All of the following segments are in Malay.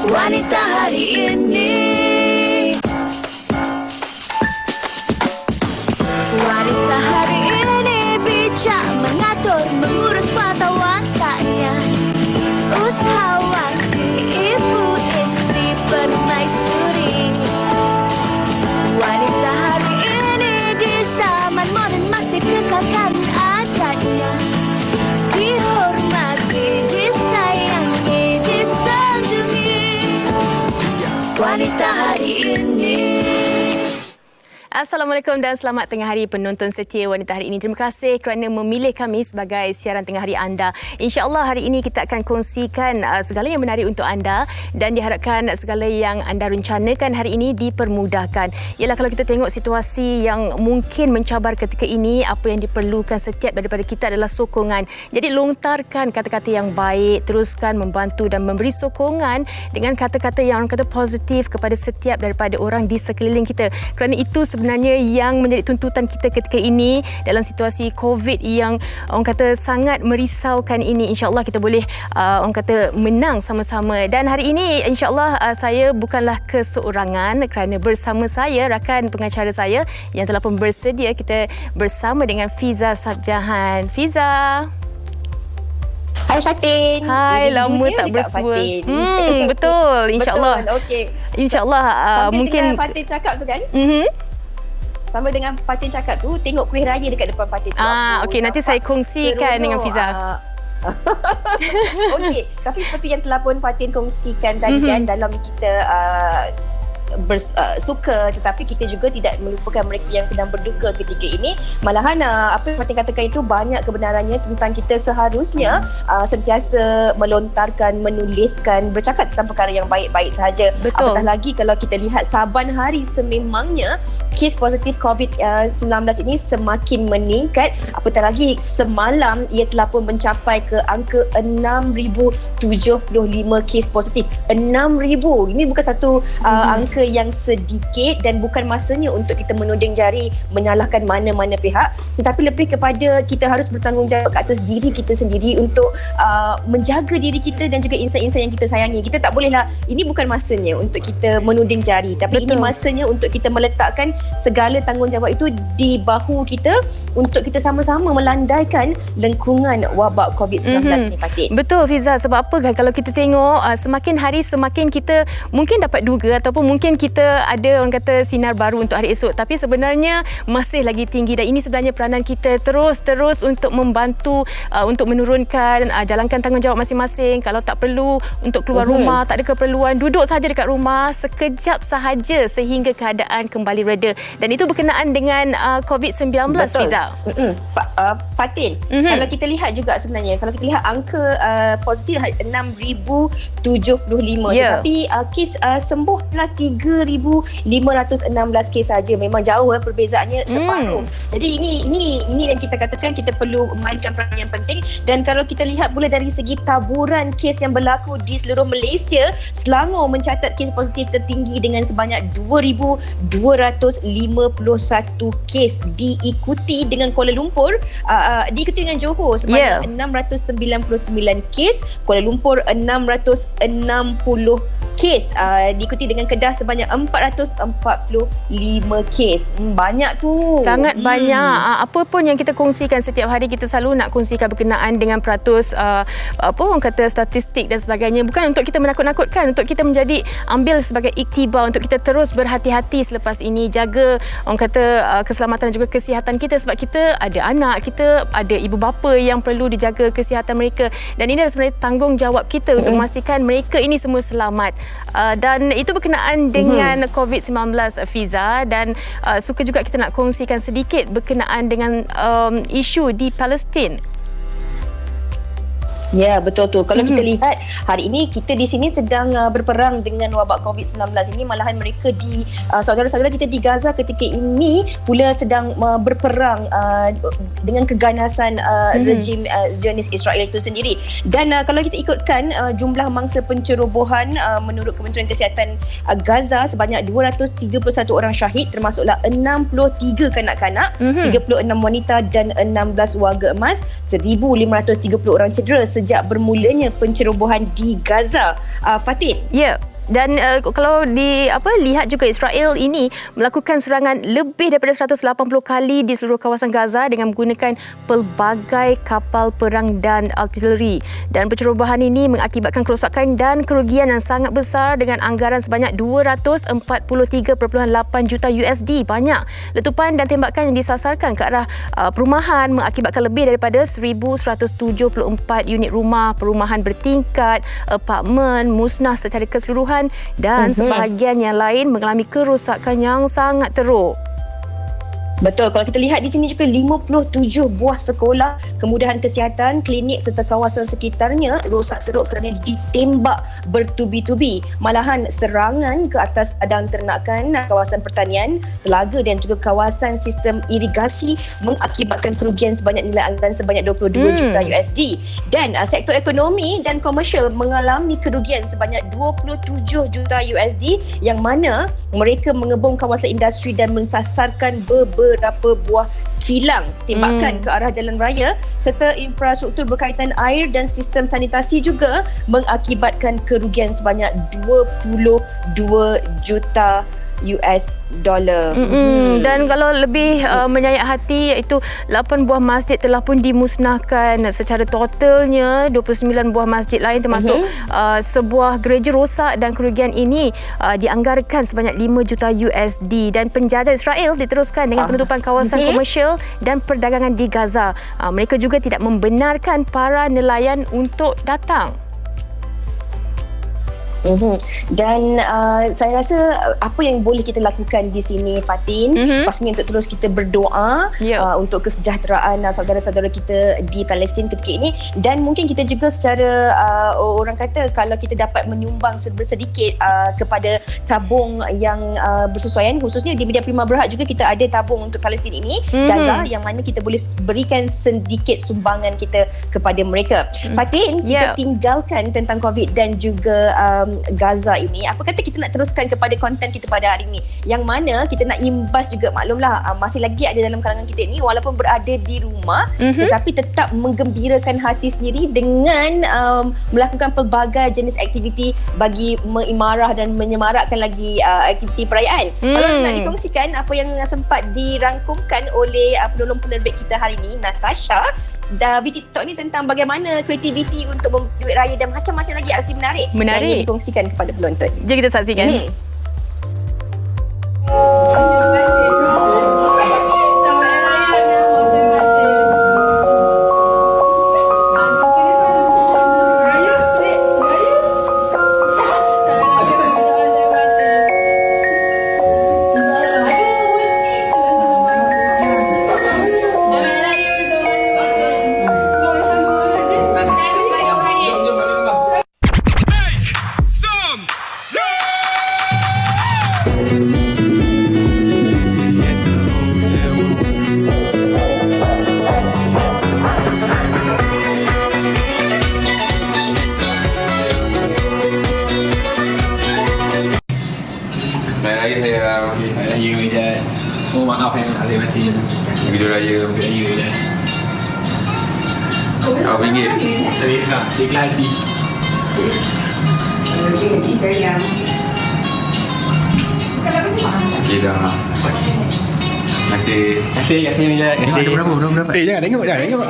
Wanita hari ini. Wanita hari ini bijak mengatur, mengurus mata wataknya. Usahawanti, ibu, istri, permaisuri. Wanita hari ini di zaman modern masih kekalkan adatnya. Dihormati, disayangi, disanjungi. Wanita hari ini. Assalamualaikum dan selamat tengah hari penonton setia Wanita Hari Ini. Terima kasih kerana memilih kami sebagai siaran tengah hari anda. InsyaAllah hari ini kita akan kongsikan segala yang menarik untuk anda dan diharapkan segala yang anda rencanakan hari ini dipermudahkan. Ialah kalau kita tengok situasi yang mungkin mencabar ketika ini, apa yang diperlukan setiap daripada kita adalah sokongan. Jadi lontarkan kata-kata yang baik, teruskan membantu dan memberi sokongan dengan kata-kata yang orang kata positif kepada setiap daripada orang di sekeliling kita. Kerana itu sebenarnya yang menjadi tuntutan kita ketika ini dalam situasi COVID yang orang kata sangat merisaukan ini. InsyaAllah kita boleh orang kata menang sama-sama. Dan hari ini insyaAllah saya bukanlah keseorangan kerana bersama saya rakan pengacara saya yang telah pun bersedia. Kita bersama dengan Fiza Sabjahan. Fiza. Hai Fatin. Hai, lama tak bersua. Betul. InsyaAllah. Betul, okey. InsyaAllah mungkin dengan Fatin cakap tu kan? Sama dengan Fatin cakap tu, tengok kuih raya dekat depan Fatin tu. Okey, nanti saya kongsikan dengan Fiza. Okey, tapi seperti yang telah pun Fatin kongsikan tadi kan, dalam kita suka, tetapi kita juga tidak melupakan mereka yang sedang berduka ketika ini. Malahan apa yang Fatin katakan itu banyak kebenarannya tentang kita seharusnya sentiasa melontarkan, menuliskan, bercakap tentang perkara yang baik-baik sahaja. Betul. Apatah lagi kalau kita lihat saban hari sememangnya kes positif COVID-19 ini semakin meningkat. Apatah lagi semalam ia telah pun mencapai ke angka 6,075 kes positif. 6,000. Ini bukan satu angka yang sedikit dan bukan masanya untuk kita menuding jari menyalahkan mana-mana pihak, tetapi lebih kepada kita harus bertanggungjawab ke atas diri kita sendiri untuk menjaga diri kita dan juga insan-insan yang kita sayangi. Kita tak bolehlah, ini bukan masanya untuk kita menuding jari, tapi Betul. ini masanya untuk kita meletakkan segala tanggungjawab itu di bahu kita untuk kita sama-sama melandaikan lengkungan wabak COVID-19 ni, Fatin. Betul Fiza, sebab apa kan kalau kita tengok semakin hari semakin kita mungkin dapat duga ataupun mungkin kita ada orang kata sinar baru untuk hari esok, tapi sebenarnya masih lagi tinggi dan ini sebenarnya peranan kita terus untuk membantu untuk menurunkan, jalankan tanggungjawab masing-masing. Kalau tak perlu untuk keluar rumah, tak ada keperluan, duduk saja dekat rumah sekejap sahaja sehingga keadaan kembali reda, dan itu berkenaan dengan COVID-19. Betul. Fiza. Fatin, kalau kita lihat juga sebenarnya, kalau kita lihat angka positif 6,075, tetapi kes sembuh adalah 3,516 kes saja. Memang jauh perbezaannya separuh. Jadi ini yang kita katakan kita perlu mainkan peranan yang penting. Dan kalau kita lihat pula dari segi taburan kes yang berlaku di seluruh Malaysia, Selangor mencatat kes positif tertinggi dengan sebanyak 2,251 kes, diikuti dengan Kuala Lumpur, diikuti dengan Johor sebanyak 699 kes, Kuala Lumpur 660 kes, diikuti dengan Kedah sebanyak 445 kes. Banyak tu. Sangat banyak. Apa pun yang kita kongsikan setiap hari, kita selalu nak kongsikan berkenaan dengan peratus apa orang kata statistik dan sebagainya. Bukan untuk kita menakut-nakutkan, untuk kita menjadi ambil sebagai iktibar untuk kita terus berhati-hati selepas ini, jaga orang kata keselamatan dan juga kesihatan kita, sebab kita ada anak, kita ada ibu bapa yang perlu dijaga kesihatan mereka, dan ini adalah sebenarnya tanggungjawab kita untuk memastikan mereka ini semua selamat. Dan itu berkenaan dengan COVID-19, Fiza, dan suka juga kita nak kongsikan sedikit berkenaan dengan isu di Palestin. Ya, betul tu. Kalau kita lihat hari ini kita di sini sedang berperang dengan wabak COVID-19 ini, malahan mereka di saudara-saudara kita di Gaza ketika ini pula sedang berperang dengan keganasan rejim Zionis Israel itu sendiri. Dan kalau kita ikutkan jumlah mangsa pencerobohan menurut Kementerian Kesihatan Gaza, sebanyak 231 orang syahid, termasuklah 63 kanak-kanak, 36 wanita dan 16 warga emas, 1,530 orang cedera sejak bermulanya pencerobohan di Gaza. Fatin. Ya. Dan kalau lihat juga Israel ini melakukan serangan lebih daripada 180 kali di seluruh kawasan Gaza dengan menggunakan pelbagai kapal perang dan artileri. Dan pencerobohan ini mengakibatkan kerosakan dan kerugian yang sangat besar dengan anggaran sebanyak 243.8 juta USD. Banyak letupan dan tembakan yang disasarkan ke arah perumahan mengakibatkan lebih daripada 1,174 unit rumah, perumahan bertingkat, apartmen musnah secara keseluruhan dan sebahagian yang lain mengalami kerosakan yang sangat teruk. Betul, kalau kita lihat di sini juga 57 buah sekolah, kemudahan kesihatan, klinik serta kawasan sekitarnya rosak teruk kerana ditembak bertubi-tubi. Malahan serangan ke atas padang ternakan, kawasan pertanian, telaga dan juga kawasan sistem irigasi mengakibatkan kerugian sebanyak nilai anggaran sebanyak 22 juta USD. Dan sektor ekonomi dan komersial mengalami kerugian sebanyak 27 juta USD yang mana mereka mengebom kawasan industri dan mensasarkan beberapa buah kilang tembakan ke arah jalan raya serta infrastruktur berkaitan air dan sistem sanitasi juga mengakibatkan kerugian sebanyak 22 juta US dollar. Dan kalau lebih menyayat hati iaitu 8 buah masjid telah pun dimusnahkan secara totalnya, 29 buah masjid lain termasuk sebuah gereja rosak dan kerugian ini dianggarkan sebanyak 5 juta USD. Dan penjajahan Israel diteruskan dengan penutupan kawasan komersial dan perdagangan di Gaza. Mereka juga tidak membenarkan para nelayan untuk datang. Dan saya rasa apa yang boleh kita lakukan di sini, Fatin, pastinya untuk terus kita berdoa untuk kesejahteraan saudara-saudara kita di Palestin ketika ini. Dan mungkin kita juga secara orang kata kalau kita dapat menyumbang sedikit kepada tabung yang bersesuaian, khususnya di Media Prima Berhad juga kita ada tabung untuk Palestin ini, Gaza, yang mana kita boleh berikan sedikit sumbangan kita kepada mereka. Fatin, kita tinggalkan tentang COVID dan juga Gaza ini. Apa kata kita nak teruskan kepada konten kita pada hari ini, yang mana kita nak imbas juga, maklumlah masih lagi ada dalam kalangan kita ni walaupun berada di rumah tetapi tetap menggembirakan hati sendiri dengan melakukan pelbagai jenis aktiviti bagi mengimarah dan menyemarakkan lagi aktiviti perayaan. Kalau nak dikongsikan apa yang sempat dirangkumkan oleh penolong penerbit kita hari ini, Natasha, di TikTok ni tentang bagaimana kreativiti untuk membeli duit raya dan macam-macam lagi aktiviti menarik yang dikongsikan kepada penonton. Jom kita saksikan. Raya saya Raya Ijat. Oh maaf yang ahli mati. Video raya Ijat. RM1. Teresa, ikhlas hati. Okey dah. Masih Ijat. Berapa? Jangan tengok. Jangan tengok.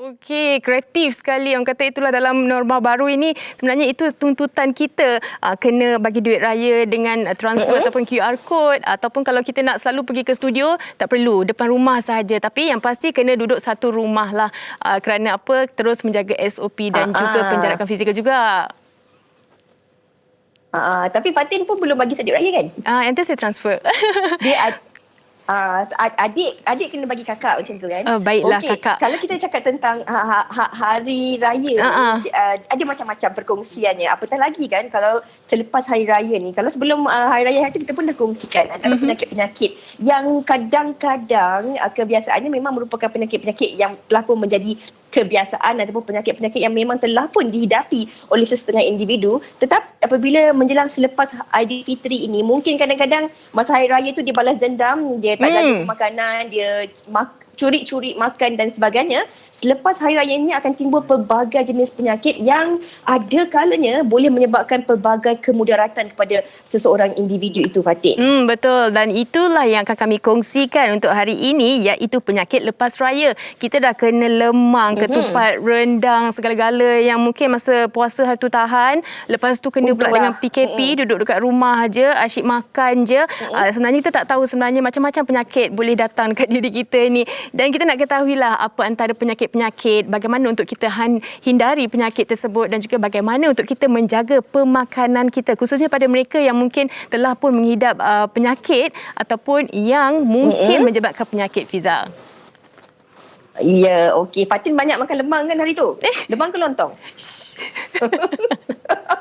Okey, kreatif sekali. Orang kata itulah dalam norma baru ini. Sebenarnya itu tuntutan kita. Kena bagi duit raya dengan transfer ataupun QR code. Ataupun kalau kita nak selalu pergi ke studio, tak perlu. Depan rumah sahaja. Tapi yang pasti kena duduk satu rumah lah. Kerana apa? Terus menjaga SOP dan juga penjarakan fizikal juga. Tapi Fatin pun belum bagi sedik raya kan? Nanti saya transfer. Dia adik kena bagi kakak macam tu kan? Baiklah kakak. Kalau kita cakap tentang hari raya ni, ada macam-macam perkongsiannya. Apatah lagi kan kalau selepas hari raya ni, kalau sebelum hari raya tu kita pun dah kongsikan antara penyakit-penyakit yang kadang-kadang kebiasaannya memang merupakan penyakit-penyakit yang telah pun menjadi kebiasaan ataupun penyakit-penyakit yang memang telah pun dihidapi oleh sesetengah individu. Tetap apabila menjelang selepas Aidilfitri ini, mungkin kadang-kadang masa hari raya tu dia balas dendam, dia tak jaga makanan, dia curi-curi makan dan sebagainya, selepas hari raya ini akan timbul pelbagai jenis penyakit yang ada kalanya boleh menyebabkan pelbagai kemudaratan kepada seseorang individu itu, Fatin. Betul, dan itulah yang akan kami kongsikan untuk hari ini, iaitu penyakit lepas raya. Kita dah kena lemang, ketupat, rendang, segala-gala yang mungkin masa puasa hari tu tahan. Lepas tu kena pula dengan PKP, duduk dekat rumah je, asyik makan je. Sebenarnya kita tak tahu sebenarnya macam-macam penyakit boleh datang dekat diri kita ni. Dan kita nak ketahuilah apa antara penyakit-penyakit, bagaimana untuk kita hindari penyakit tersebut dan juga bagaimana untuk kita menjaga pemakanan kita, khususnya pada mereka yang mungkin telah pun mengidap penyakit ataupun yang mungkin menyebabkan penyakit, Fiza. Ya, okey. Fatin banyak makan lemang kan hari tu? Lemang ke lontong?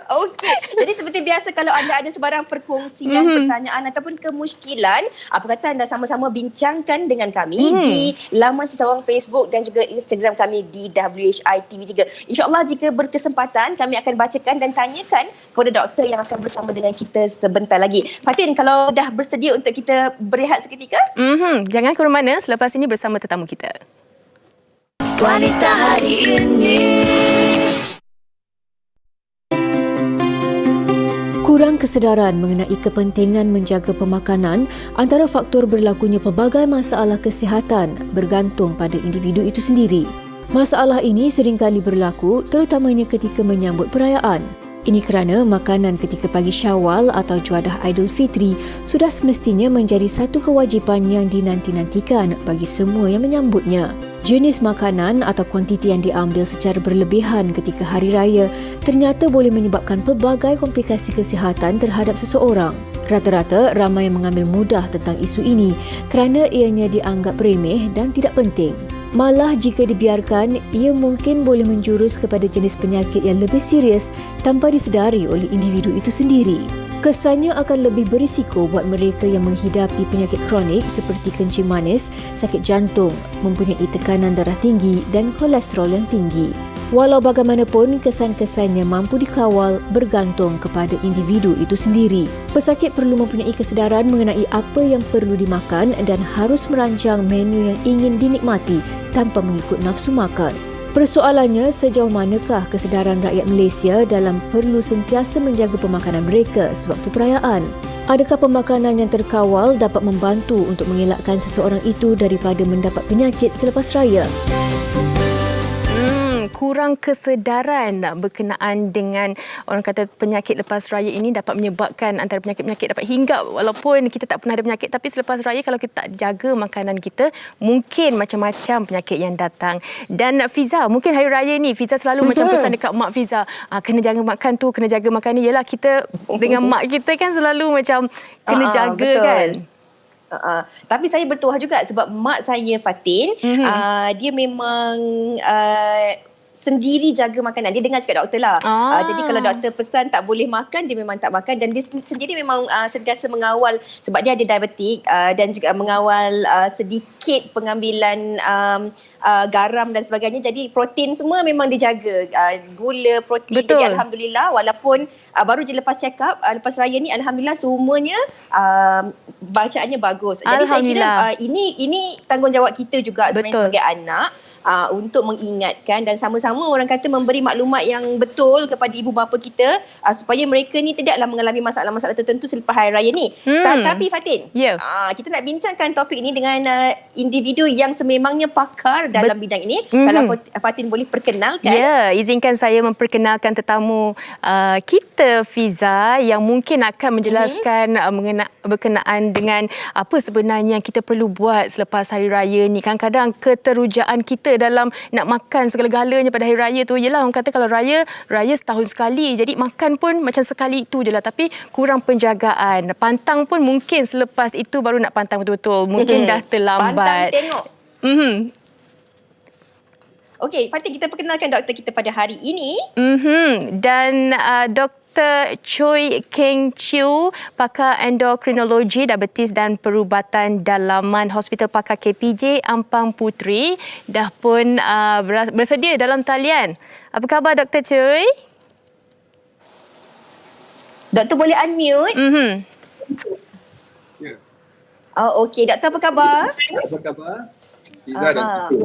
Okey. Jadi seperti biasa, kalau anda ada sebarang perkongsian, pertanyaan ataupun kemusykilan, apa kata anda sama-sama bincangkan dengan kami di laman sesawang Facebook dan juga Instagram kami di WHI TV3. InsyaAllah jika berkesempatan, kami akan bacakan dan tanyakan kepada doktor yang akan bersama dengan kita sebentar lagi. Fatin, kalau dah bersedia untuk kita berehat seketika? Jangan ke mana, selepas ini bersama tetamu kita. Wanita hari ini. Kurang kesedaran mengenai kepentingan menjaga pemakanan antara faktor berlakunya pelbagai masalah kesihatan bergantung pada individu itu sendiri. Masalah ini seringkali berlaku terutamanya ketika menyambut perayaan. Ini kerana makanan ketika pagi Syawal atau Juadah Aidilfitri sudah semestinya menjadi satu kewajipan yang dinanti-nantikan bagi semua yang menyambutnya. Jenis makanan atau kuantiti yang diambil secara berlebihan ketika hari raya ternyata boleh menyebabkan pelbagai komplikasi kesihatan terhadap seseorang. Rata-rata ramai yang mengambil mudah tentang isu ini kerana ianya dianggap remeh dan tidak penting. Malah jika dibiarkan, ia mungkin boleh menjurus kepada jenis penyakit yang lebih serius tanpa disedari oleh individu itu sendiri. Kesannya akan lebih berisiko buat mereka yang menghidapi penyakit kronik seperti kencing manis, sakit jantung, mempunyai tekanan darah tinggi dan kolesterol yang tinggi. Walau bagaimanapun, kesan-kesannya mampu dikawal bergantung kepada individu itu sendiri. Pesakit perlu mempunyai kesedaran mengenai apa yang perlu dimakan dan harus merancang menu yang ingin dinikmati tanpa mengikut nafsu makan. Persoalannya, sejauh manakah kesedaran rakyat Malaysia dalam perlu sentiasa menjaga pemakanan mereka sewaktu perayaan? Adakah pemakanan yang terkawal dapat membantu untuk mengelakkan seseorang itu daripada mendapat penyakit selepas raya? Kurang kesedaran berkenaan dengan orang kata penyakit lepas raya ini dapat menyebabkan antara penyakit-penyakit dapat hinggap walaupun kita tak pernah ada penyakit, tapi selepas raya kalau kita tak jaga makanan kita, mungkin macam-macam penyakit yang datang. Dan Fiza, mungkin hari raya ni Fiza selalu macam pesan dekat mak Fiza, kena jaga makan tu, kena jaga makan ni. Yalah, kita dengan mak kita kan selalu macam kena jaga, betul. kan. Tapi saya bertuah juga sebab mak saya, Fatin, dia memang sendiri jaga makanan. Dia dengar cakap doktor lah. Jadi kalau doktor pesan tak boleh makan, dia memang tak makan. Dan dia sendiri memang sentiasa mengawal, sebab dia ada diabetik dan juga mengawal sedikit pengambilan garam dan sebagainya. Jadi protein semua memang dijaga. Gula, protein. Betul. Jadi Alhamdulillah, walaupun baru je lepas check up, lepas raya ni, Alhamdulillah semuanya bacaannya bagus. Jadi saya kira ini tanggungjawab kita juga sebenarnya sebagai anak. Untuk mengingatkan dan sama-sama orang kata memberi maklumat yang betul kepada ibu bapa kita supaya mereka ni tidaklah mengalami masalah-masalah tertentu selepas hari raya ni. Tapi Fatin, kita nak bincangkan topik ini dengan individu yang sememangnya pakar dalam bidang ini. Kalau Fatin boleh perkenalkan. Ya, izinkan saya memperkenalkan tetamu kita, Fiza, yang mungkin akan menjelaskan berkenaan dengan apa sebenarnya yang kita perlu buat selepas hari raya ni. Kadang-kadang keterujaan kita dalam nak makan segala-galanya pada hari raya tu, yelah orang kata kalau raya setahun sekali, jadi makan pun macam sekali itu je lah, tapi kurang penjagaan. Pantang pun mungkin selepas itu baru nak pantang betul-betul, mungkin dah terlambat. Pantang tengok. Okey, Fatin, kita perkenalkan doktor kita pada hari ini. Dan Dr. Choi Keng Chew, pakar endokrinologi, diabetes dan perubatan dalaman Hospital Pakar KPJ Ampang Puteri, dah pun bersedia dalam talian. Apa khabar Dr. Choi? Doktor boleh unmute? Ya. Okey, doktor apa khabar? Apa khabar? Fiza dan Tutu.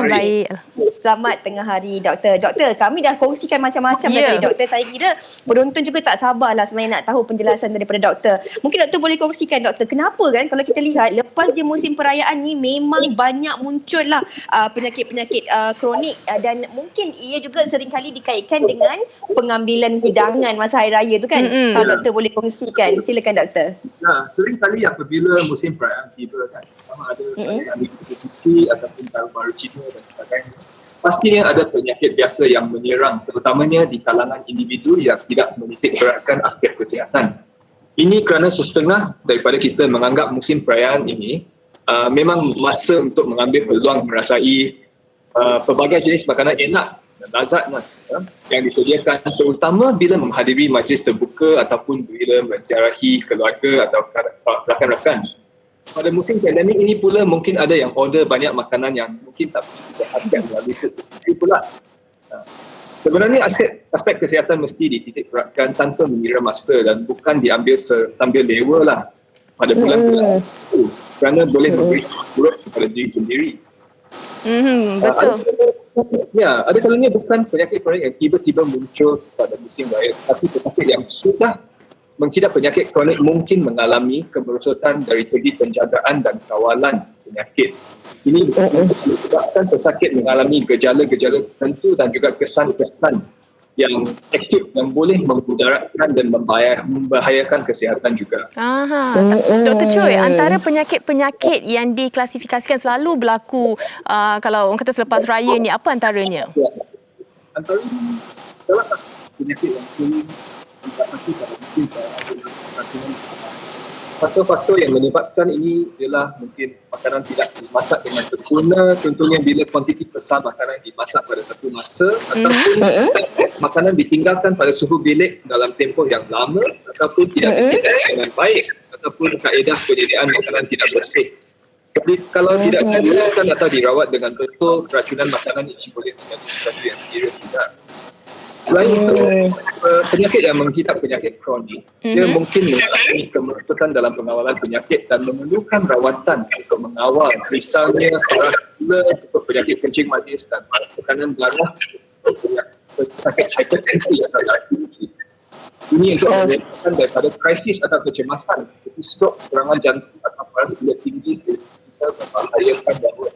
Baik. Selamat tengah hari, Doktor. Doktor, kami dah kongsikan macam-macam dari Doktor. Saya kira penonton juga tak sabarlah sebenarnya nak tahu penjelasan daripada Doktor. Mungkin Doktor boleh kongsikan, Doktor, kenapa kan kalau kita lihat lepas je musim perayaan ni memang banyak muncul lah penyakit-penyakit kronik dan mungkin ia juga seringkali dikaitkan dengan pengambilan hidangan masa Hari Raya tu kan. Kalau Doktor boleh kongsikan, silakan Doktor. Nah, seringkali apabila musim perayaan tiba kan, sama ada perayaan Idul Fitri ataupun Tahun Baru Cina dan sebagainya, pastinya ada penyakit biasa yang menyerang, terutamanya di kalangan individu yang tidak menitik beratkan aspek kesihatan. Ini kerana setengah daripada kita menganggap musim perayaan ini memang masa untuk mengambil peluang merasai pelbagai jenis makanan enak dan lazat yang disediakan, terutama bila menghadiri majlis terbuka ataupun bila menziarahi keluarga atau rakan-rakan. Pada musim pandemik ini pula mungkin ada yang order banyak makanan yang mungkin tak berkhasiat melalui itu pula. Sebenarnya aspek kesihatan mesti dititik beratkan tanpa mengira masa dan bukan diambil sambil lewa lah pada bulan-bulan itu, kerana boleh memberi buruk kepada diri sendiri. Betul. Ada kalanya bukan penyakit kronik yang tiba-tiba muncul pada musim raya, tapi pesakit yang sudah mengidap penyakit kronik mungkin mengalami kemerosotan dari segi penjagaan dan kawalan penyakit. Ini menyebabkan pesakit mengalami gejala-gejala tertentu dan juga kesan-kesan yang akut yang boleh memudaratkan dan membahayakan kesihatan juga. Dr. Choi, antara penyakit-penyakit yang diklasifikasikan selalu berlaku kalau orang kata selepas raya ni, apa antaranya? Antara salah satu penyakit yang sering didapati pada musim perayaan. Faktor-faktor yang menyebabkan ini ialah mungkin makanan tidak dimasak dengan sempurna, contohnya bila kuantiti besar makanan dimasak pada satu masa, ataupun makanan ditinggalkan pada suhu bilik dalam tempoh yang lama, ataupun tidak disediakan dengan baik, ataupun kaedah penyediaan makanan tidak bersih. Jadi kalau tidak diuruskan atau dirawat dengan betul, keracunan makanan ini boleh menjadi sesuatu yang serius juga. Selain itu, penyakit yang mengidap penyakit kronik, dia mungkin mengalami kemerosotan dalam pengawalan penyakit dan memerlukan rawatan untuk mengawal, misalnya paras gula untuk penyakit kencing manis dan tekanan darah untuk penyakit hipertensi atau diabetes. Ini untuk menyebabkan daripada krisis atau kecemasan seperti strok, serangan jantung atau paras gula tinggi sehingga membahayakan nyawa.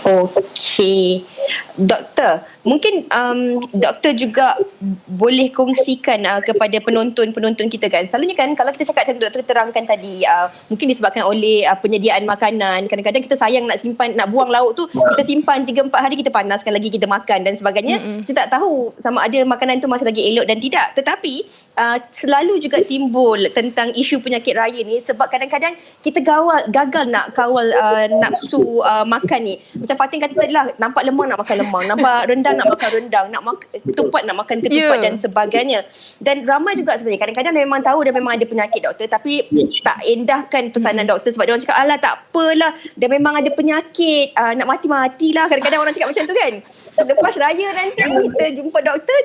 Okey. Doktor, mungkin doktor juga boleh kongsikan kepada penonton-penonton kita kan. Selalunya kan kalau kita cakap macam doktor terangkan tadi, mungkin disebabkan oleh penyediaan makanan. Kadang-kadang kita sayang nak simpan, nak buang lauk tu, kita simpan 3-4 hari, kita panaskan lagi, kita makan dan sebagainya. Kita tak tahu sama ada makanan tu masih lagi elok dan tidak. Tetapi selalu juga timbul tentang isu penyakit raya ni sebab kadang-kadang kita gagal nak kawal nafsu makan ni. Macam Fatin kata tadi lah, nampak lemang nak makan lemang, nampak rendang nak makan rendang, ketupat nak makan ketupat dan sebagainya. Dan ramai juga sebenarnya kadang-kadang memang tahu dia memang ada penyakit doktor, tapi tak endahkan pesanan doktor sebab dia orang cakap alah tak apalah, dia memang ada penyakit, nak mati-matilah. Kadang-kadang orang cakap macam tu kan. Lepas raya nanti kita jumpa doktor,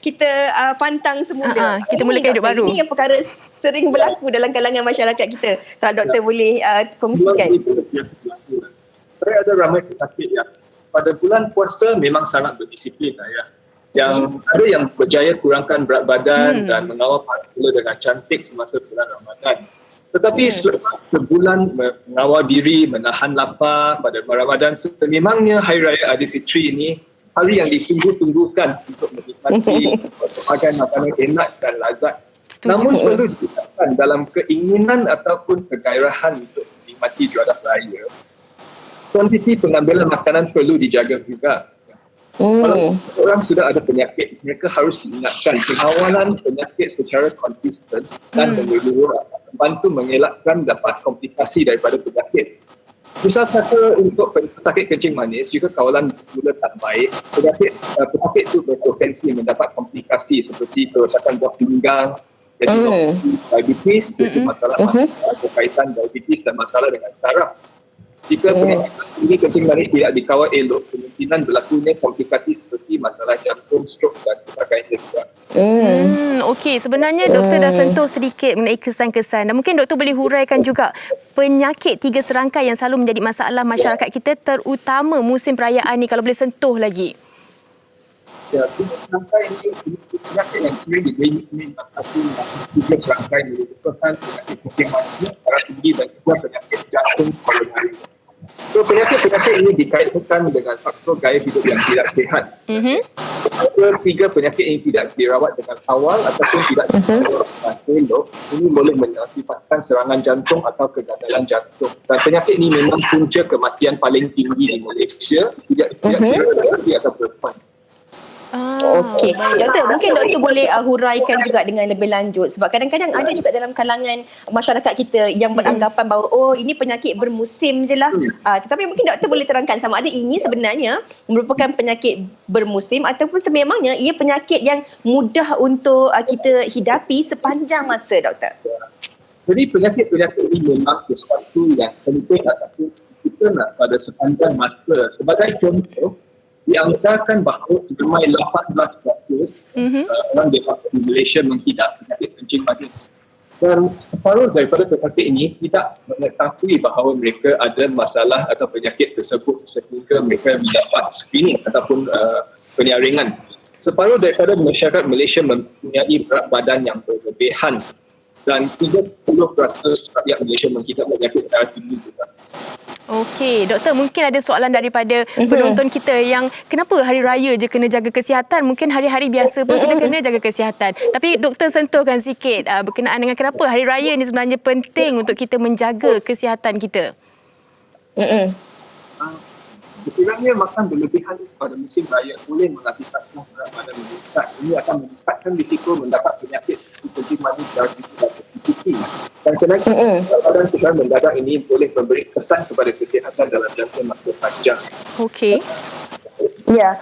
kita pantang semula. Kita mulakan hidup baru. Ini yang perkara sering berlaku dalam kalangan masyarakat kita. Kalau doktor boleh kongsikan. Saya ada ramai pesakit yang pada bulan puasa memang sangat berdisiplin yang ada yang berjaya kurangkan berat badan dan mengawal paras gula dengan cantik semasa bulan Ramadan. Tetapi selepas sebulan mengawal diri, menahan lapar pada Ramadan, sememangnya Hari Raya Aidilfitri ini hari yang ditunggu-tunggukan untuk menikmati berbagai makanan enak dan lazat. Namun perlu ditetapkan dalam keinginan ataupun kegairahan untuk menikmati juadah raya, kuantiti pengambilan makanan perlu dijaga juga. Kalau orang sudah ada penyakit, mereka harus diingatkan pengawalan penyakit secara konsisten dan menyeluruh membantu mengelakkan dapat komplikasi daripada penyakit. Misal kata untuk pesakit kencing manis, jika kawalan gula tak baik, pesakit itu berpotensi mendapat komplikasi seperti kerosakan buah pinggang, diabetes, masalah berkaitan diabetes dan masalah dengan saraf. Jika penyakit ini kencing manis tidak dikawal elok, kemungkinan berlakunya komplikasi seperti masalah jantung, strok dan sebagainya juga. Okey, sebenarnya doktor dah sentuh sedikit mengenai kesan-kesan dan mungkin doktor boleh huraikan juga penyakit 3 serangkai yang selalu menjadi masalah masyarakat kita terutama musim perayaan ni, kalau boleh sentuh lagi. Ya, 3 serangkai ini penyakit yang sering diminta ataupun 3 serangkai merupakan penyakit kencing manis secara tinggi dan juga penyakit jantung koronari. So penyakit-penyakit ini dikaitkan dengan faktor gaya hidup yang tidak sihat. Apabila 3 penyakit ini tidak dirawat dengan awal ataupun tidak dirawat dengan elok, ini boleh mengakibatkan serangan jantung atau kegagalan jantung. Dan penyakit ini memang punca kematian paling tinggi di Malaysia, tidak kira lelaki atau perempuan. Okey, doktor, mungkin doktor boleh huraikan juga dengan lebih lanjut sebab kadang-kadang ada juga dalam kalangan masyarakat kita yang beranggapan bahawa ini penyakit bermusim je lah. Tetapi mungkin doktor boleh terangkan sama ada ini sebenarnya merupakan penyakit bermusim ataupun sememangnya ia penyakit yang mudah untuk kita hidapi sepanjang masa, doktor. Jadi penyakit-penyakit ini memang sesuatu yang penting ataupun kita nak pada sepanjang masa. Sebagai contoh, dianggarkan bahawa semai 18% orang dewasa di Malaysia menghidap penyakit kencing manis. Dan separuh daripada penyakit ini tidak mengetahui bahawa mereka ada masalah atau penyakit tersebut sehingga mereka mendapat screening ataupun penyaringan. Separuh daripada masyarakat Malaysia mempunyai berat badan yang berlebihan dan 30% rakyat Malaysia menghidap penyakit darah tinggi juga. Okey, doktor, mungkin ada soalan daripada penonton kita yang kenapa hari raya je kena jaga kesihatan, mungkin hari-hari biasa pun kita kena jaga kesihatan. Tapi doktor sentuhkan sikit berkenaan dengan kenapa hari raya ni sebenarnya penting untuk kita menjaga kesihatan kita. Sekiranya makan berlebihan pada musim raya boleh mengakibatkan berat badan meningkat. Ini akan meningkatkan risiko mendapat penyakit seperti kencing manis, darah tinggi dan obesiti. Dan kenaikan berat badan secara mendadak ini boleh memberi kesan kepada kesihatan dalam jangka masa panjang. Okey. Ya.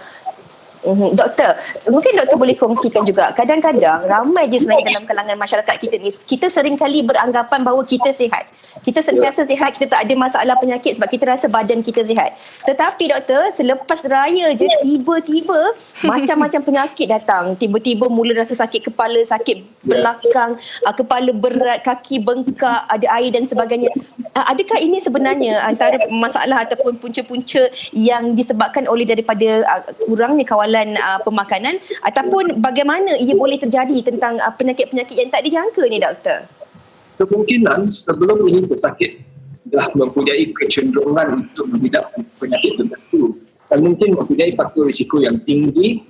Doktor, mungkin doktor boleh kongsikan juga, kadang-kadang ramai je sebenarnya dalam kalangan masyarakat kita ni, kita seringkali beranggapan bahawa kita sihat. Kita sentiasa sihat, kita tak ada masalah penyakit sebab kita rasa badan kita sihat. Tetapi doktor, selepas raya je tiba-tiba macam-macam penyakit datang. Tiba-tiba mula rasa sakit kepala, sakit belakang, kepala berat, kaki bengkak, ada air dan sebagainya. Adakah ini sebenarnya antara masalah ataupun punca-punca yang disebabkan oleh daripada kurangnya kawalan pemakanan ataupun bagaimana ia boleh terjadi tentang penyakit-penyakit yang tak dijangka ni, doktor? Kemungkinan sebelum ini pesakit dah mempunyai kecenderungan untuk mengidap penyakit tertentu dan mungkin mempunyai faktor risiko yang tinggi,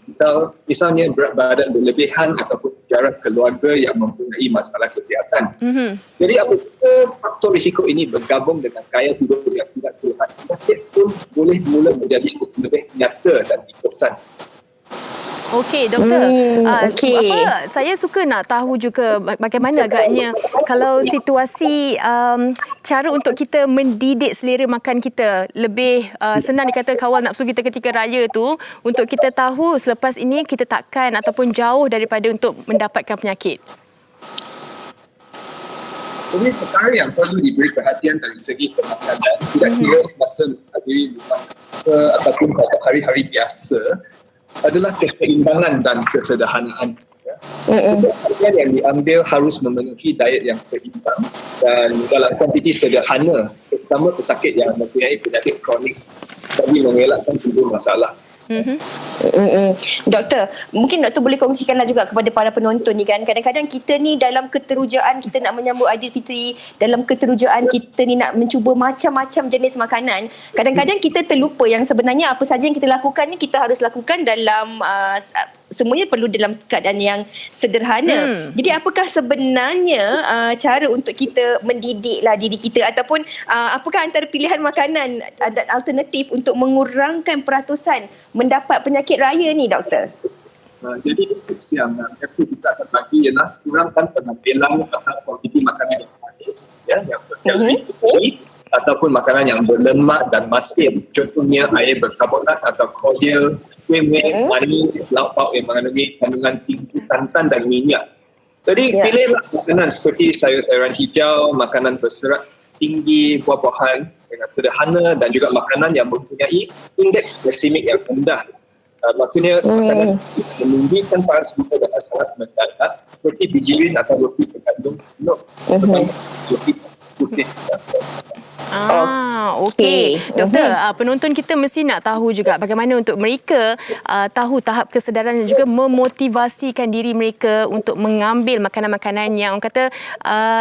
misalnya berat badan berlebihan ataupun sejarah keluarga yang mempunyai masalah kesihatan. Jadi apabila faktor risiko ini bergabung dengan gaya hidup yang tidak sihat, penyakit pun boleh mula menjadi lebih nyata dan dikesan. Okey, doktor. Saya suka nak tahu juga bagaimana agaknya kalau situasi cara untuk kita mendidik selera makan kita lebih senang dikata kawal nafsu kita ketika raya tu untuk kita tahu selepas ini kita takkan ataupun jauh daripada untuk mendapatkan penyakit. Ini perkara yang perlu diberi perhatian dari segi pemakanan, tidak kira semasa menghadiri rumah ataupun pada hari-hari biasa, adalah keseimbangan dan kesederhanaan. Kebiasaan yang diambil harus memenuhi diet yang seimbang dan dalam kuantiti sederhana, terutama pesakit yang mempunyai penyakit kronik bagi mengelakkan timbul masalah. Doktor, mungkin doktor boleh kongsikanlah juga kepada para penonton ni kan, kadang-kadang kita ni dalam keterujaan kita nak menyambut Aidilfitri, dalam keterujaan kita ni nak mencuba macam-macam jenis makanan, kadang-kadang kita terlupa yang sebenarnya apa saja yang kita lakukan ni kita harus lakukan dalam semuanya perlu dalam keadaan yang sederhana. Jadi apakah sebenarnya cara untuk kita mendidiklah diri kita ataupun apakah antara pilihan makanan dan alternatif untuk mengurangkan peratusan mendapat penyakit raya ni, doktor? Jadi tips yang FSU kita akan bagi ialah kurangkan pengambilan atau kuantiti makanan yang manis, yang berkalori tinggi ataupun makanan yang berlemak dan masin. Contohnya air berkarbonat atau cordial, kuih-kuih, manis, lauk pauk yang mengandungi kandungan tinggi santan dan minyak. Jadi pilihlah makanan seperti sayur-sayuran hijau, makanan berserat tinggi, buah-buahan dengan sederhana dan juga makanan yang mempunyai indeks glikemik yang rendah. Maksudnya makanan meninggikan paras gula dengan sangat mendadak seperti bijirin atau roti terkandung penuh roti putih. Okey. Doktor, penonton kita mesti nak tahu juga bagaimana untuk mereka tahu tahap kesedaran dan juga memotivasikan diri mereka untuk mengambil makanan-makanan yang orang kata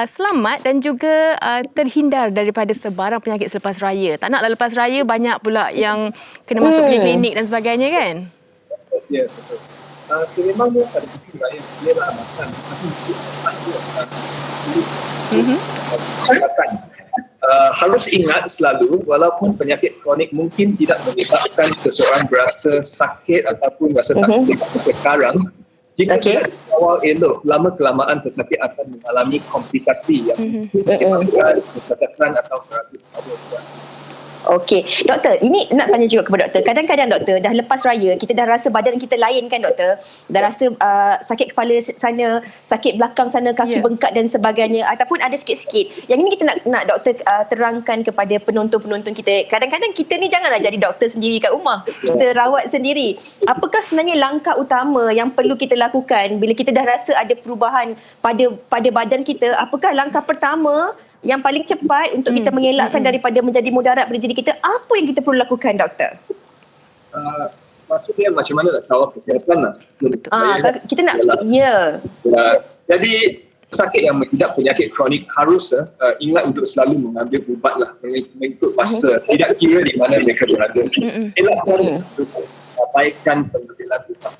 selamat dan juga terhindar daripada sebarang penyakit selepas raya. Tak naklah lepas raya banyak pula yang kena masuk klinik dan sebagainya kan? Ya, betul. Sememangnya pada musim raya dia lah makan. Tapi makan. Harus ingat selalu walaupun penyakit kronik mungkin tidak menyebabkan seseorang berasa sakit ataupun rasa tak sedap sekarang, jika tidak dikawal elok, lama-kelamaan pesakit akan mengalami komplikasi yang menyebabkan kesesatan atau keraguan. Okey, doktor, ini nak tanya juga kepada doktor. Kadang-kadang doktor, dah lepas raya, kita dah rasa badan kita lain kan doktor? Dah rasa sakit kepala sana, sakit belakang sana, kaki bengkak dan sebagainya, ataupun ada sikit-sikit. Yang ini kita nak doktor terangkan kepada penonton-penonton kita. Kadang-kadang kita ni janganlah jadi doktor sendiri kat rumah. Kita rawat sendiri. Apakah sebenarnya langkah utama yang perlu kita lakukan bila kita dah rasa ada perubahan pada badan kita? Apakah langkah pertama yang paling cepat untuk kita mengelakkan daripada menjadi mudarat pada diri kita? Apa yang kita perlu lakukan, doktor? Maksudnya macam mana nak kawal kesihatan lah. Kita nak, jadi pesakit yang mengidap penyakit kronik harus ingat untuk selalu mengambil ubat lah mengikut masa, tidak kira di mana mereka berada. Elakkan abaikan pengambilan ubat.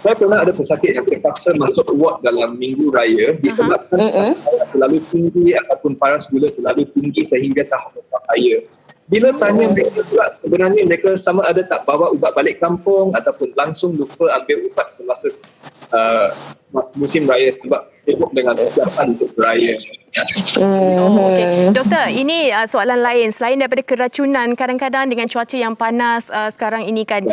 Saya pernah ada pesakit yang terpaksa masuk ward dalam minggu raya disebabkan terlalu tinggi ataupun paras gula terlalu tinggi sehingga tahap berbahaya. Bila tanya mereka pula, sebenarnya mereka sama ada tak bawa ubat balik kampung ataupun langsung lupa ambil ubat semasa musim raya sebab sibuk dengan persiapan untuk beraya. Okay. Doktor, ini soalan lain. Selain daripada keracunan, kadang-kadang dengan cuaca yang panas sekarang ini kan,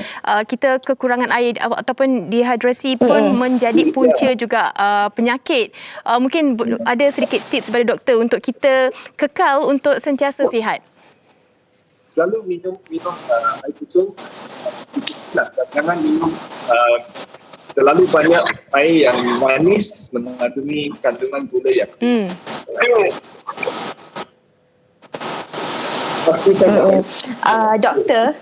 kita kekurangan air ataupun dehidrasi pun menjadi punca juga penyakit. Mungkin ada sedikit tips daripada doktor untuk kita kekal untuk sentiasa sihat. Selalu minum air kusung. Jangan minum terlalu banyak air yang manis mengandungi kandungan gula yang doktor,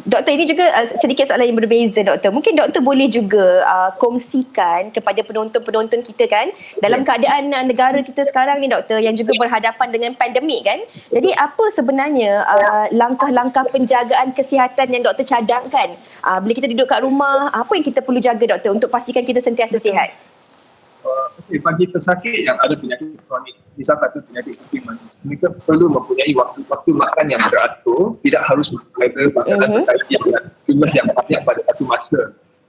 doktor, ini juga sedikit soalan yang berbeza, doktor. Mungkin doktor boleh juga kongsikan kepada penonton-penonton kita kan, dalam keadaan negara kita sekarang ni, doktor, yang juga berhadapan dengan pandemik kan. Jadi apa sebenarnya langkah-langkah penjagaan kesihatan yang doktor cadangkan bila kita duduk kat rumah? Apa yang kita perlu jaga, doktor, untuk pastikan kita sentiasa sihat? Bagi pesakit yang ada penyakit kronik, misal kata penyakit kencing manis, mereka perlu mempunyai waktu makan yang teratur, tidak harus mengambil makanan berkaitan dengan jumlah yang banyak pada satu masa.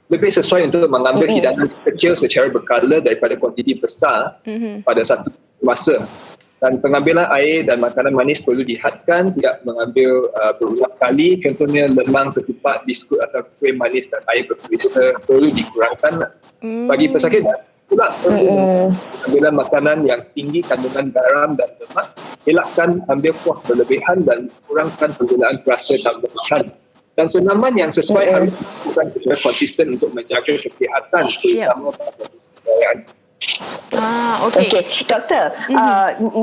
Lebih sesuai untuk mengambil hidangan kecil secara berkala daripada kuantiti besar pada satu masa. Dan pengambilan air dan makanan manis perlu dihadkan, tidak mengambil berulang kali. Contohnya lemang, ketupat, biskut atau kuih manis dan air berkristal perlu dikurangkan. Bagi pesakit pula pengambilan makanan yang tinggi kandungan garam dan lemak, elakkan ambil kuah berlebihan dan kurangkan penggunaan perasa tambahan. Dan senaman yang sesuai harus dilakukan secara konsisten untuk menjaga kesihatan, terutama pada kesehatan. Okey. Doktor,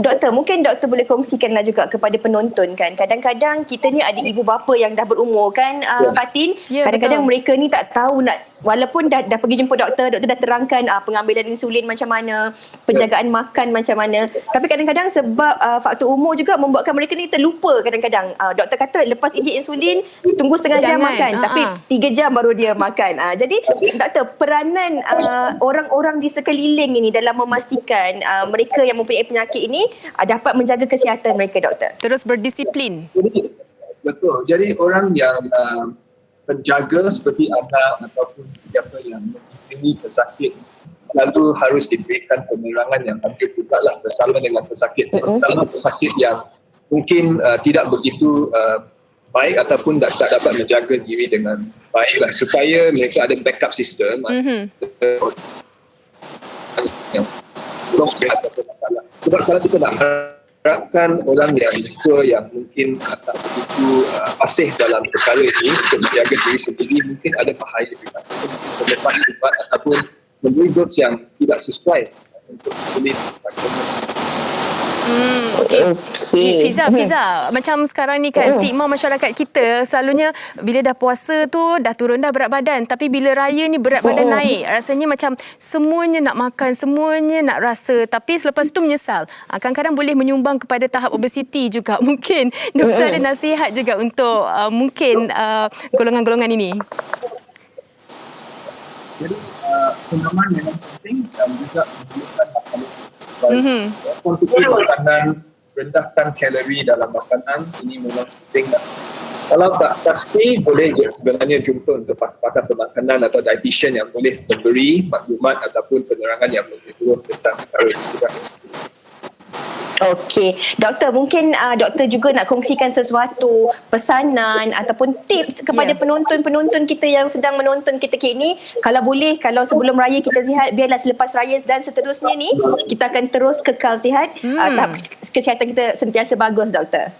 doktor, mungkin doktor boleh kongsikanlah juga kepada penonton kan. Kadang-kadang kita ni ada ibu bapa yang dah berumur kan, Fatin. Kadang-kadang mereka ni tak tahu nak, walaupun dah pergi jumpa doktor dah terangkan pengambilan insulin macam mana, penjagaan makan macam mana. Tapi kadang-kadang sebab faktor umur juga membuatkan mereka ni terlupa kadang-kadang. Doktor kata lepas injek insulin, tunggu setengah jam makan. Tapi 3 jam baru dia makan. Jadi doktor, peranan orang-orang di sekeliling ini dalam memastikan mereka yang mempunyai penyakit ini dapat menjaga kesihatan mereka, doktor. Terus berdisiplin. Betul. Jadi orang yang penjaga seperti anak ataupun siapa yang mempunyai pesakit selalu harus diberikan penerangan yang hampir juga lah bersama dengan pesakit, terutama pesakit yang mungkin tidak begitu baik ataupun tak dapat menjaga diri dengan baik lah, supaya mereka ada backup system yang belum sihat atau masalah. Sebab kalau kita nak harapkan orang yang tua yang mungkin tak begitu fasih dalam perkara ini untuk menjaga diri sendiri, mungkin ada bahaya juga selepas ubat ataupun memberi dos yang tidak sesuai untuk kulit. Okay. Fiza, macam sekarang ni kan stigma masyarakat kita selalunya bila dah puasa tu dah turun dah berat badan, tapi bila raya ni berat badan naik. Rasanya macam semuanya nak makan, semuanya nak rasa, tapi selepas tu menyesal. Kadang-kadang boleh menyumbang kepada tahap obesiti juga. Mungkin doktor ada nasihat juga untuk mungkin golongan-golongan ini. Jadi senaman memang penting dan juga memerlukan makanan sesuai. Kuantiti makanan, rendahkan kalori dalam makanan, ini memang penting. Kalau tak pasti, boleh je sebenarnya jumpa untuk pakar pemakanan atau dietitian yang boleh memberi maklumat ataupun penerangan yang lebih luas tentang perkara ini juga. Okey, doktor, mungkin doktor juga nak kongsikan sesuatu pesanan ataupun tips kepada penonton-penonton kita yang sedang menonton kita kini. Kalau boleh, kalau sebelum raya kita sihat, biarlah selepas raya dan seterusnya ni kita akan terus kekal sihat. Tahap kesihatan kita sentiasa bagus, doktor.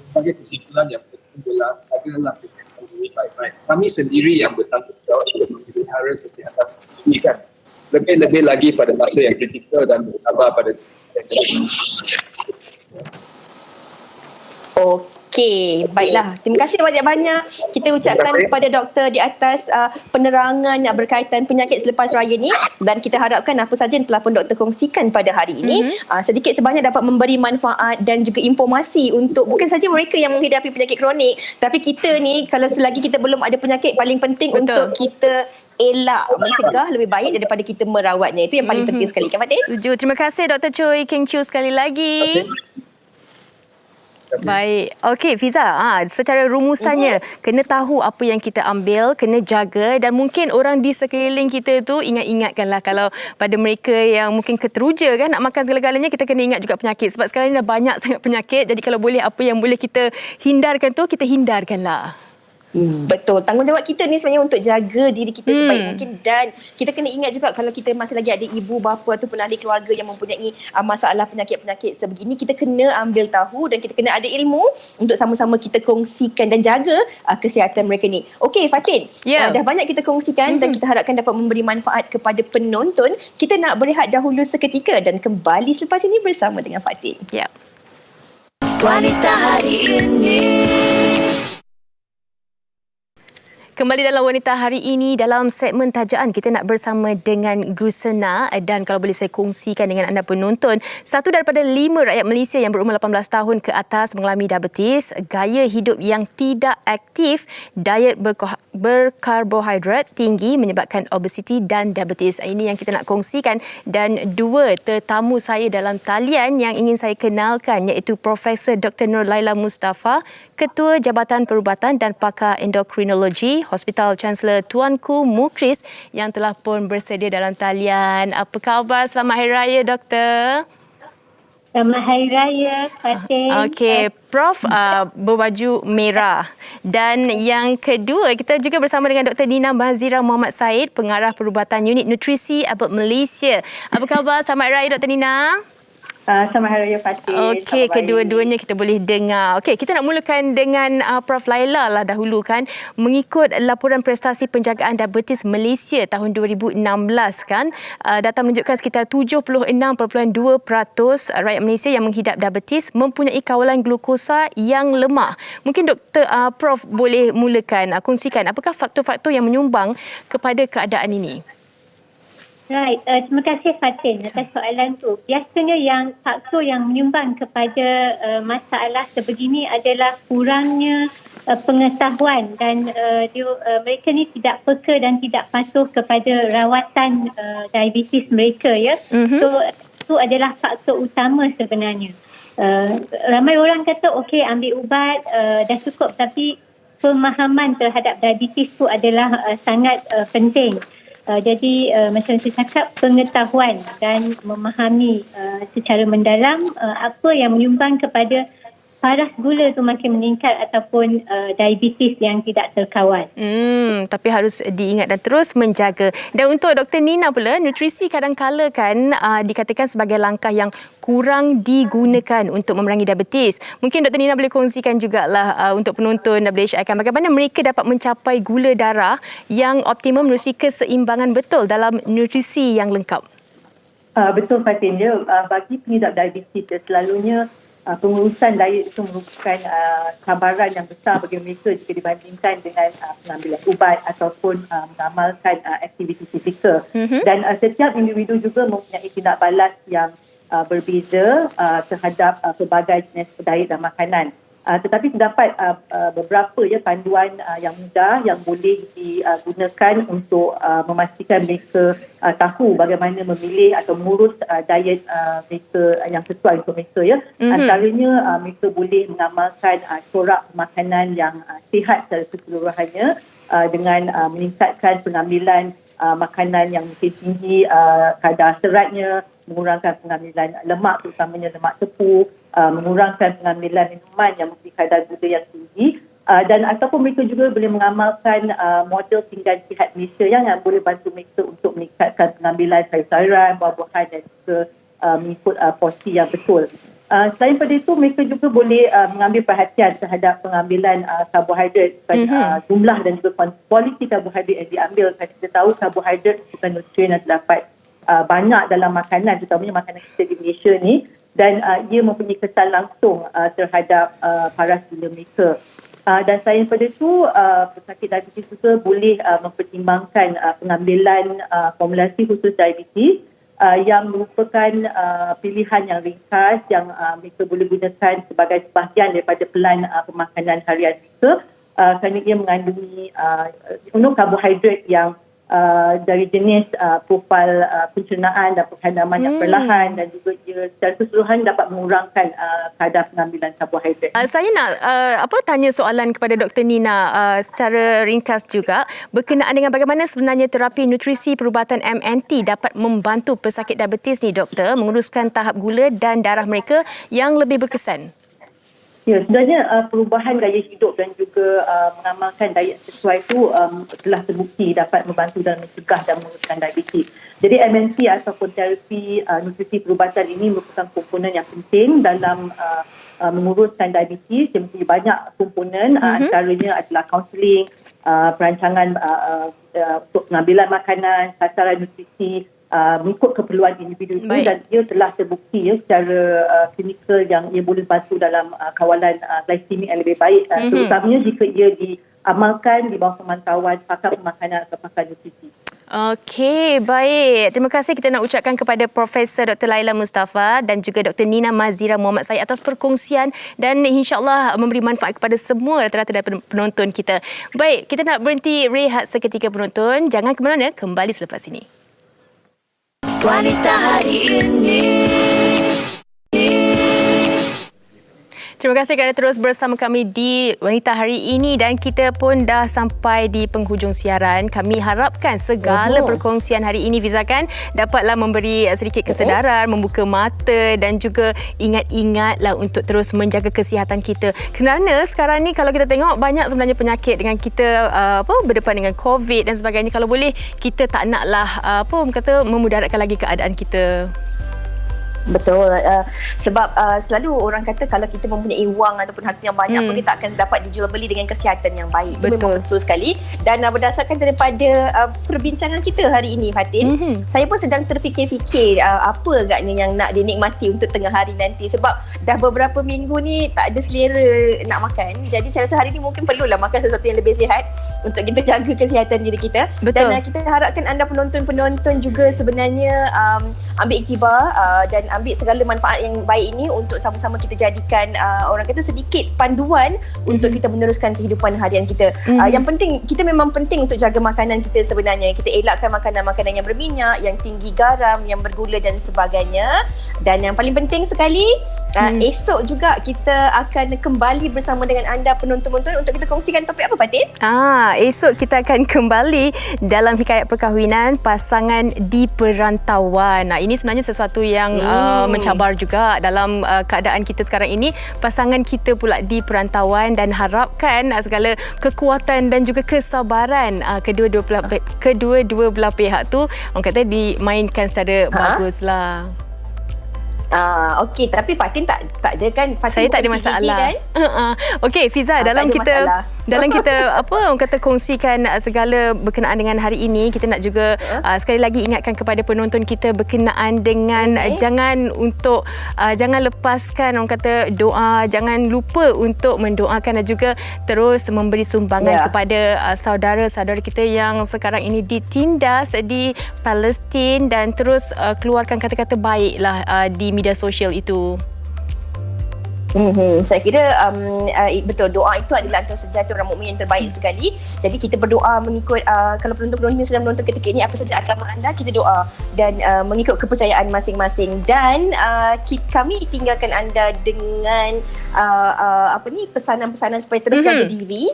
Sebagai kesimpulan yang penting adalah kesihatan diri baik-baik. Kami sendiri yang bertanggungjawab untuk memelihara kesihatan sendiri kan. Lebih-lebih lagi pada masa yang kritikal dan bertambah pada Okey, baiklah. Terima kasih banyak-banyak. Kita ucapkan kepada doktor di atas penerangan yang berkaitan penyakit selepas raya ni, dan kita harapkan apa saja yang telah pun doktor kongsikan pada hari ini sedikit sebanyak dapat memberi manfaat dan juga informasi untuk bukan saja mereka yang menghidapi penyakit kronik, tapi kita ni kalau selagi kita belum ada penyakit, paling penting untuk kita elak, mencegah lebih baik daripada kita merawatnya. Itu yang paling penting sekali kan, Fatin? Setuju. Terima kasih Dr. Choi Keng Chiu sekali lagi. Baik. Okey, Fiza, secara rumusannya kena tahu apa yang kita ambil, kena jaga, dan mungkin orang di sekeliling kita tu ingatkanlah kalau pada mereka yang mungkin keteruja kan nak makan segala-galanya, kita kena ingat juga penyakit. Sebab sekarang ni dah banyak sangat penyakit. Jadi kalau boleh apa yang boleh kita hindarkan tu, kita hindarkanlah. Betul. Tanggungjawab kita ni sebenarnya untuk jaga diri kita sebaik mungkin, dan kita kena ingat juga kalau kita masih lagi ada ibu bapa ataupun ahli keluarga yang mempunyai masalah penyakit-penyakit sebegini, kita kena ambil tahu dan kita kena ada ilmu untuk sama-sama kita kongsikan dan jaga kesihatan mereka ni. Okey, Fatin. Dah banyak kita kongsikan dan kita harapkan dapat memberi manfaat kepada penonton. Kita nak berehat dahulu seketika dan kembali selepas ini bersama dengan Fatin. Wanita hari ini. Kembali dalam Wanita Hari Ini, dalam segmen tajaan kita nak bersama dengan Gusena, dan kalau boleh saya kongsikan dengan anda penonton, 1 daripada 5 rakyat Malaysia yang berumur 18 tahun ke atas mengalami diabetes, gaya hidup yang tidak aktif, diet berkarbohidrat tinggi menyebabkan obesiti dan diabetes. Ini yang kita nak kongsikan, dan 2 tetamu saya dalam talian yang ingin saya kenalkan, iaitu Profesor Dr. Nur Laila Mustafa, Ketua Jabatan Perubatan dan Pakar Endokrinologi Hospital Chancellor Tuanku Mukris, yang telah pun bersedia dalam talian. Apa khabar? Selamat Hari Raya, Doktor. Selamat Hari Raya, Fatin. Okey, Prof berbaju merah. Dan yang kedua, kita juga bersama dengan Dr. Nina Mazira Muhammad Said, Pengarah Perubatan Unit Nutrisi Abbott Malaysia. Apa khabar? Selamat Hari Raya, Dr. Nina. Selamat Hari Raya, Fatin. Okey, kedua-duanya kita boleh dengar. Okey, kita nak mulakan dengan Prof. Laila lah dahulu kan. Mengikut laporan prestasi penjagaan diabetes Malaysia tahun 2016 kan, data menunjukkan sekitar 76.2% rakyat Malaysia yang menghidap diabetes mempunyai kawalan glukosa yang lemah. Mungkin Dr. Prof boleh mulakan kongsikan apakah faktor-faktor yang menyumbang kepada keadaan ini? Right, terima kasih Fatin atas soalan tu. Biasanya yang faktor yang menyumbang kepada masalah sebegini adalah kurangnya pengetahuan, dan mereka ni tidak peka dan tidak patuh kepada rawatan diabetes mereka ya. So itu adalah faktor utama sebenarnya. Ramai orang kata okey ambil ubat dah cukup, tapi pemahaman terhadap diabetes tu adalah sangat penting. Jadi macam saya cakap, pengetahuan dan memahami secara mendalam apa yang menyumbang kepada paras gula tu makin meningkat ataupun diabetes yang tidak terkawal. Tapi harus diingat dan terus menjaga. Dan untuk Dr. Nina pula, nutrisi kadang-kala kan dikatakan sebagai langkah yang kurang digunakan untuk memerangi diabetes. Mungkin Dr. Nina boleh kongsikan jugalah untuk penonton WHI bagaimana mereka dapat mencapai gula darah yang optimum menerusi keseimbangan betul dalam nutrisi yang lengkap. Betul Fatin, bagi pengidap diabetes selalunya pengurusan diet itu merupakan cabaran yang besar bagi mereka jika dibandingkan dengan pengambilan ubat ataupun mengamalkan aktiviti fizikal. Dan setiap individu juga mempunyai tindak balas yang berbeza terhadap pelbagai jenis diet dan makanan. Tetapi terdapat beberapa panduan yang mudah yang boleh digunakan untuk memastikan mereka tahu bagaimana memilih atau mengurus diet mereka yang sesuai untuk mereka. Antaranya mereka boleh mengamalkan corak makanan yang sihat secara keseluruhannya dengan meningkatkan pengambilan makanan yang mungkin tinggi kadar seratnya, mengurangkan pengambilan lemak terutamanya lemak tepung, mengurangkan pengambilan minuman yang memiliki kadar gula yang tinggi, dan ataupun mereka juga boleh mengamalkan model pinggan sihat Malaysia yang boleh bantu mereka untuk meningkatkan pengambilan sayur-sayuran, buah-buahan dan juga mengikut porsi yang betul. Selain pada itu, mereka juga boleh mengambil perhatian terhadap pengambilan karbohidrat, jumlah dan juga kualiti karbohidrat yang diambil. Kita tahu karbohidrat bukan nutrien yang terdapat banyak dalam makanan, terutamanya makanan kita di Malaysia ni, dan ia mempunyai kesan langsung terhadap paras gula mereka. Dan selain daripada itu, pesakit diabetes juga boleh mempertimbangkan pengambilan formulasi khusus diabetes yang merupakan pilihan yang ringkas yang mereka boleh gunakan sebagai sebahagian daripada pelan pemakanan harian mereka, kerana ia mengandungi karbohidrat yang dari jenis profil pencernaan dan penghadaman yang perlahan, dan juga ia secara keseluruhan dapat mengurangkan kadar pengambilan karbohidrat. Saya nak tanya soalan kepada Dr. Nina secara ringkas juga berkenaan dengan bagaimana sebenarnya terapi nutrisi perubatan MNT dapat membantu pesakit diabetes ni, doktor, menguruskan tahap gula dan darah mereka yang lebih berkesan. Ya, sebenarnya perubahan gaya hidup dan juga mengamalkan diet sesuai itu telah terbukti dapat membantu dalam mencegah dan menguruskan diabetes. Jadi MNT ataupun terapi nutrisi perubatan ini merupakan komponen yang penting dalam menguruskan diabetes. Dia mempunyai banyak komponen, antaranya adalah kaunseling, perancangan untuk pengambilan makanan, sasaran nutrisi, mengikut keperluan individu itu. Baik. Dan ia telah terbukti secara klinikal yang ia boleh bantu dalam kawalan glikemik yang lebih baik, terutamanya jika ia diamalkan di bawah pemantauan pakar pemakanan atau pakar nutrisi. Okey, baik. Terima kasih kita nak ucapkan kepada Profesor Dr. Laila Mustafa dan juga Dr. Nina Mazira Muhammad Said atas perkongsian dan insya-Allah memberi manfaat kepada semua rata-rata daripada penonton kita. Baik, kita nak berhenti rehat seketika penonton. Jangan ke mana-mana, kembali selepas ini. Wanita hari ini. Terima kasih kerana terus bersama kami di Wanita Hari Ini, dan kita pun dah sampai di penghujung siaran. Kami harapkan segala perkongsian hari ini, Fiza, kan dapatlah memberi sedikit kesedaran, membuka mata dan juga ingat-ingatlah untuk terus menjaga kesihatan kita. Kerana sekarang ni kalau kita tengok banyak sebenarnya penyakit dengan kita berdepan dengan COVID dan sebagainya. Kalau boleh kita tak naklah memudaratkan lagi keadaan kita. Betul, sebab selalu orang kata kalau kita mempunyai wang ataupun harta yang banyak pun dia tak akan dapat dijual beli dengan kesihatan yang baik. Itu memang betul sekali. Dan berdasarkan daripada perbincangan kita hari ini, Fatin, saya pun sedang terfikir-fikir apa agaknya yang nak dinikmati untuk tengah hari nanti. Sebab dah beberapa minggu ni tak ada selera nak makan. Jadi saya rasa hari ni mungkin perlulah makan sesuatu yang lebih sihat untuk kita jaga kesihatan diri kita. Betul. Dan kita harapkan anda penonton-penonton juga sebenarnya ambil iktibar dan ambil segala manfaat yang baik ini untuk sama-sama kita jadikan orang kata sedikit panduan untuk kita meneruskan kehidupan harian kita. Yang penting, kita memang penting untuk jaga makanan kita sebenarnya. Kita elakkan makanan-makanan yang berminyak, yang tinggi garam, yang bergula dan sebagainya. Dan yang paling penting sekali, esok juga kita akan kembali bersama dengan anda penonton-penonton untuk kita kongsikan topik apa, Fatin? Esok kita akan kembali dalam hikayat perkahwinan pasangan di perantauan. Ini sebenarnya sesuatu yang mencabar juga dalam keadaan kita sekarang ini. Pasangan kita pula di perantauan dan harapkan segala kekuatan dan juga kesabaran kedua-dua belah pihak tu orang kata dimainkan secara baguslah. Okey, tapi Fatin tak ada kan? Fatin saya tak ada masalah. Kan? Okey, Fiza, dalam kita apa orang kata kongsikan segala berkenaan dengan hari ini, kita nak juga sekali lagi ingatkan kepada penonton kita berkenaan dengan jangan lepaskan orang kata doa, jangan lupa untuk mendoakan dan juga terus memberi sumbangan kepada saudara-saudara kita yang sekarang ini ditindas di Palestin dan terus keluarkan kata-kata baiklah di media sosial itu. Saya kira betul, doa itu adalah antara senjata orang mukmin yang terbaik sekali. Jadi kita berdoa mengikut kalau penonton-penonton sedang menonton ketika ini apa saja agama anda, kita doa dan mengikut kepercayaan masing-masing. Dan kami tinggalkan anda dengan pesanan-pesanan supaya terus jaga diri.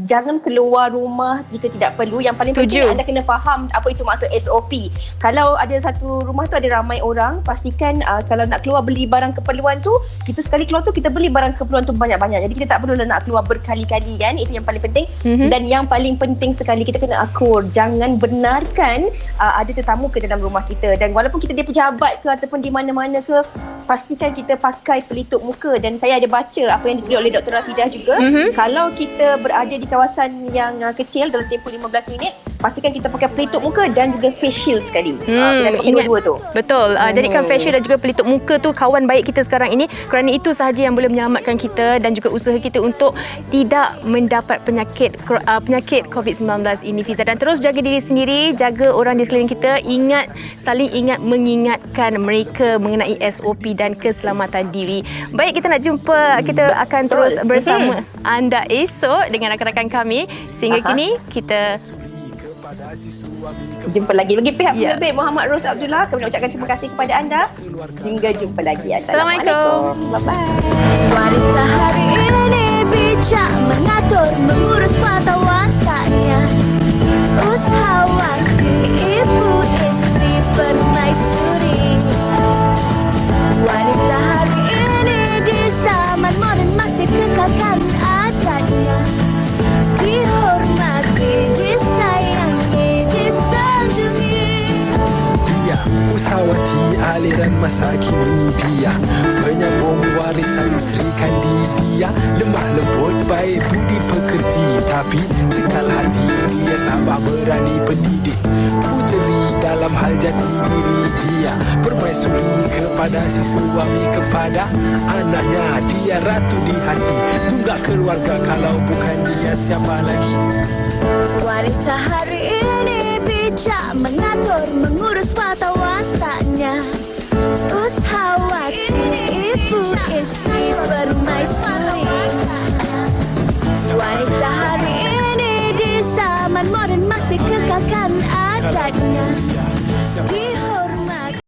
Jangan keluar rumah jika tidak perlu. Yang paling penting anda kena faham apa itu maksud SOP. Kalau ada satu rumah tu ada ramai orang, pastikan kalau nak keluar beli barang keperluan tu, kita sekali keluar tu kita beli barang keperluan tu banyak-banyak. Jadi kita tak perlu nak keluar berkali-kali kan. Itu yang paling penting. Dan yang paling penting sekali, kita kena akur. Jangan benarkan ada tetamu ke dalam rumah kita. Dan walaupun kita di pejabat ke ataupun di mana-mana ke, pastikan kita pakai pelitup muka. Dan saya ada baca apa yang ditulis oleh Dr. Rafidah juga. Kalau kita berada di kawasan yang kecil dalam tempoh 15 minit, pastikan kita pakai pelitup muka dan juga face shield sekali. Kena pakai dua-dua tu. Betul. Jadikan face shield dan juga pelitup muka tu kawan baik kita sekarang ini, kerana itu sahaja yang boleh menyelamatkan kita dan juga usaha kita untuk tidak mendapat penyakit COVID-19 ini, Fiza. Dan terus jaga diri sendiri, jaga orang di sekeliling kita, saling ingat mengingatkan mereka mengenai SOP dan keselamatan diri. Baik, kita nak jumpa, kita akan terus bersama anda esok dengan rakan-rakan kami. Sehingga kini kita jumpa lagi. Bagi pihak penerbit Muhammad Ros Abdullah, kami nak ucapkan terima kasih kepada anda. Hingga jumpa lagi. Assalamualaikum. Bye-bye. Wanita hari ini bijak mengatur, mengurus mata wataknya. Usahawanti, ibu istri permaisuri. Wanita hari ini di zaman modern masih kekalkan adatnya. Dihormati, disayangi, disanjungi. Dia usahawati aliran masa kini, dia penyambung warisan Sri Kandidia. Lemah lembut, baik budi pekerti, tapi tekal hati dia tambah berani pendidik. Puteri dalam hal jati diri dia, permaisuri kepada si suami, kepada anaknya. Dia ratu di hati, tunggak keluarga, kalau bukan dia siapa lagi. Wanita hari ini bijak mengatur, mengurus mata wataknya. Usahawanti, ibu istri permaisuri. Wanita hari ini di zaman modern masih kekalkan adatnya.